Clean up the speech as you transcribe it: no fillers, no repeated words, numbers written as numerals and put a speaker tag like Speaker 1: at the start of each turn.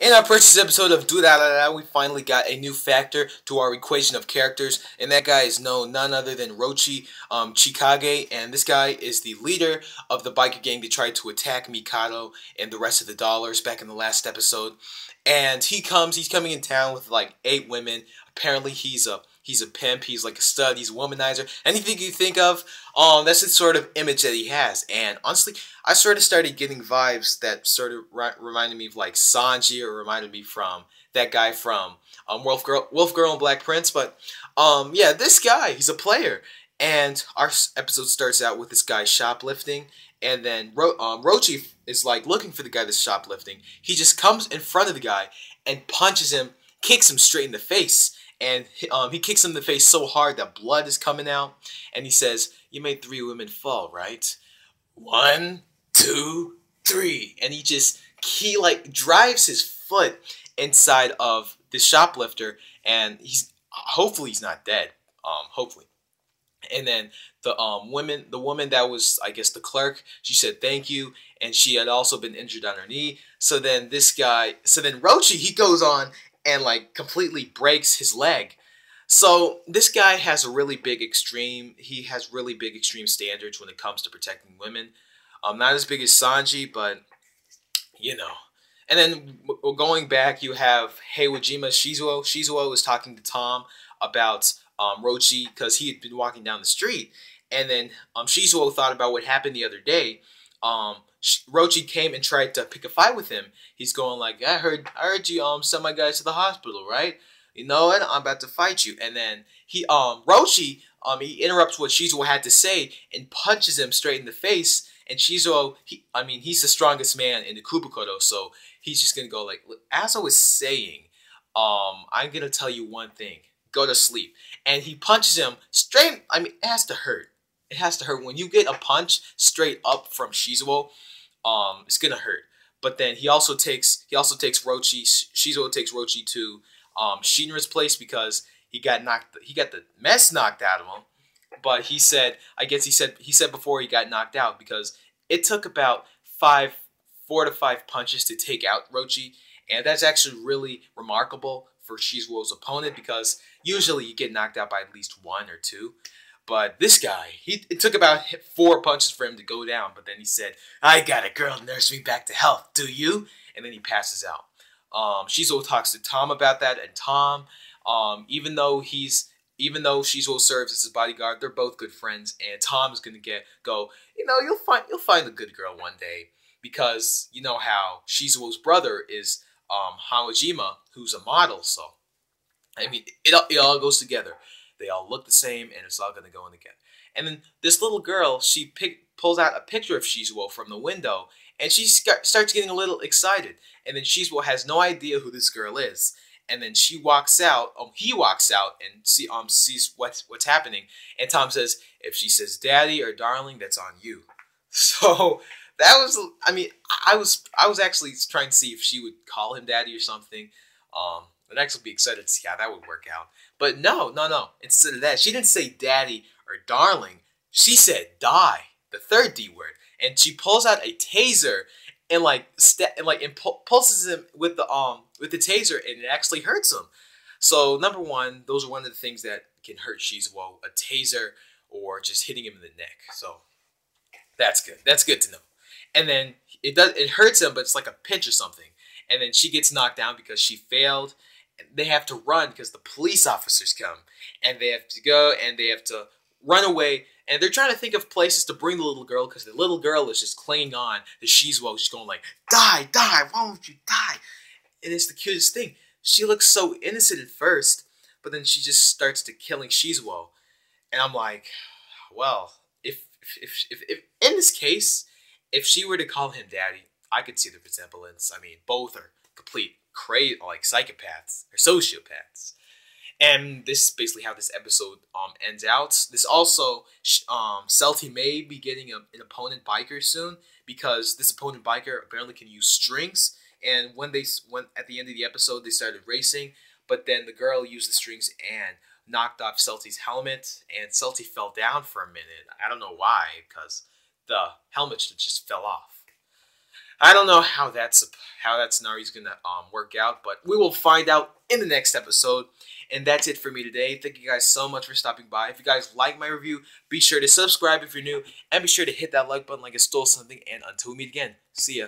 Speaker 1: In our purchase episode of Durarara, we finally got a new factor to our equation of characters, and that guy is none other than ROCCHI Chikage, and this guy is the leader of the biker gang that tried to attack Mikado and the rest of the dollars back in the last episode. And he's coming in town with like 8 women. Apparently he's a pimp, he's like a stud, he's a womanizer. Anything you think of, that's the sort of image that he has. And honestly, I sort of started getting vibes that sort of reminded me of like Sanji, or reminded me from that guy from Wolf Girl and Black Prince. But yeah, this guy, he's a player. And our episode starts out with this guy shoplifting, and then ROCCHI is like looking for the guy that's shoplifting. He just comes in front of the guy and punches him, kicks him straight in the face. And he kicks him in the face so hard that blood is coming out. And he says, "You made 3 women fall, right? 1, 2, 3." And he like drives his foot inside of the shoplifter, and hopefully he's not dead. Hopefully. And then the woman that was, I guess, the clerk, she said thank you, and she had also been injured on her knee. So then ROCCHI, he goes on and like completely breaks his leg. So this guy has a really big extreme. He has really big extreme standards when it comes to protecting women. Not as big as Sanji, but you know. And then going back, you have Heiwajima Shizuo. Shizuo was talking to Tom about ROCCHI because he had been walking down the street, and then Shizuo thought about what happened the other day. ROCCHI came and tried to pick a fight with him. He's going like, I heard you send my guys to the hospital, right? You know what? I'm about to fight you. And then ROCCHI he interrupts what Shizuo had to say and punches him straight in the face. And Shizuo, he's the strongest man in the Kubikodo, so he's just gonna go like, as I was saying, I'm gonna tell you one thing. Go to sleep. And he punches him straight. it has to hurt. It has to hurt. When you get a punch straight up from Shizuo, it's gonna hurt. But then he also takes ROCCHI. Shizuo takes ROCCHI to Shinra's place because he got the mess knocked out of him. But he said before he got knocked out, because it took about 4 to 5 punches to take out ROCCHI, and that's actually really remarkable for Shizuo's opponent, because usually you get knocked out by at least 1 or 2. But this guy, it took about 4 punches for him to go down. But then he said, "I got a girl to nurse me back to health. Do you?" And then he passes out. Shizuo talks to Tom about that, and Tom, even though Shizuo serves as his bodyguard, they're both good friends. And Tom is gonna go. You'll find a good girl one day, because you know how Shizuo's brother is Hawajima, who's a model. So it all goes together. They all look the same, and it's all going to go in together. And then this little girl, she pulls out a picture of Shizuo from the window, and she starts getting a little excited. And then Shizuo has no idea who this girl is. And then he walks out and sees what's happening. And Tom says, "If she says daddy or darling, that's on you." So that was, I was actually trying to see if she would call him daddy or something. I'd actually be excited to see how that would work out. But no. Instead of that, she didn't say daddy or darling. She said die, the 3rd D word. And she pulls out a taser and pulses him with the taser, and it actually hurts him. So number one, those are one of the things that can hurt Shizuo: a taser or just hitting him in the neck. So that's good. That's good to know. And then it hurts him, but it's like a pinch or something. And then she gets knocked down because she failed. They have to run because the police officers come, and they have to go, and they have to run away. And they're trying to think of places to bring the little girl, because the little girl is just clinging on to Shizuo. She's going like, die, why won't you die? And it's the cutest thing. She looks so innocent at first, but then she just starts to killing Shizuo. And I'm like, well, if in this case, if she were to call him daddy, I could see the resemblance. Both are complete crazy, like psychopaths or sociopaths. And this is basically how this episode ends out. This also, Celty may be getting an opponent biker soon, because this opponent biker apparently can use strings. And when at the end of the episode they started racing, but then the girl used the strings and knocked off Celty's helmet, and Celty fell down for a minute. I don't know why, because the helmet just fell off. I don't know how that scenario is gonna work out, but we will find out in the next episode. And that's it for me today. Thank you guys so much for stopping by. If you guys like my review, be sure to subscribe if you're new, and be sure to hit that like button like it stole something. And until we meet again, see ya.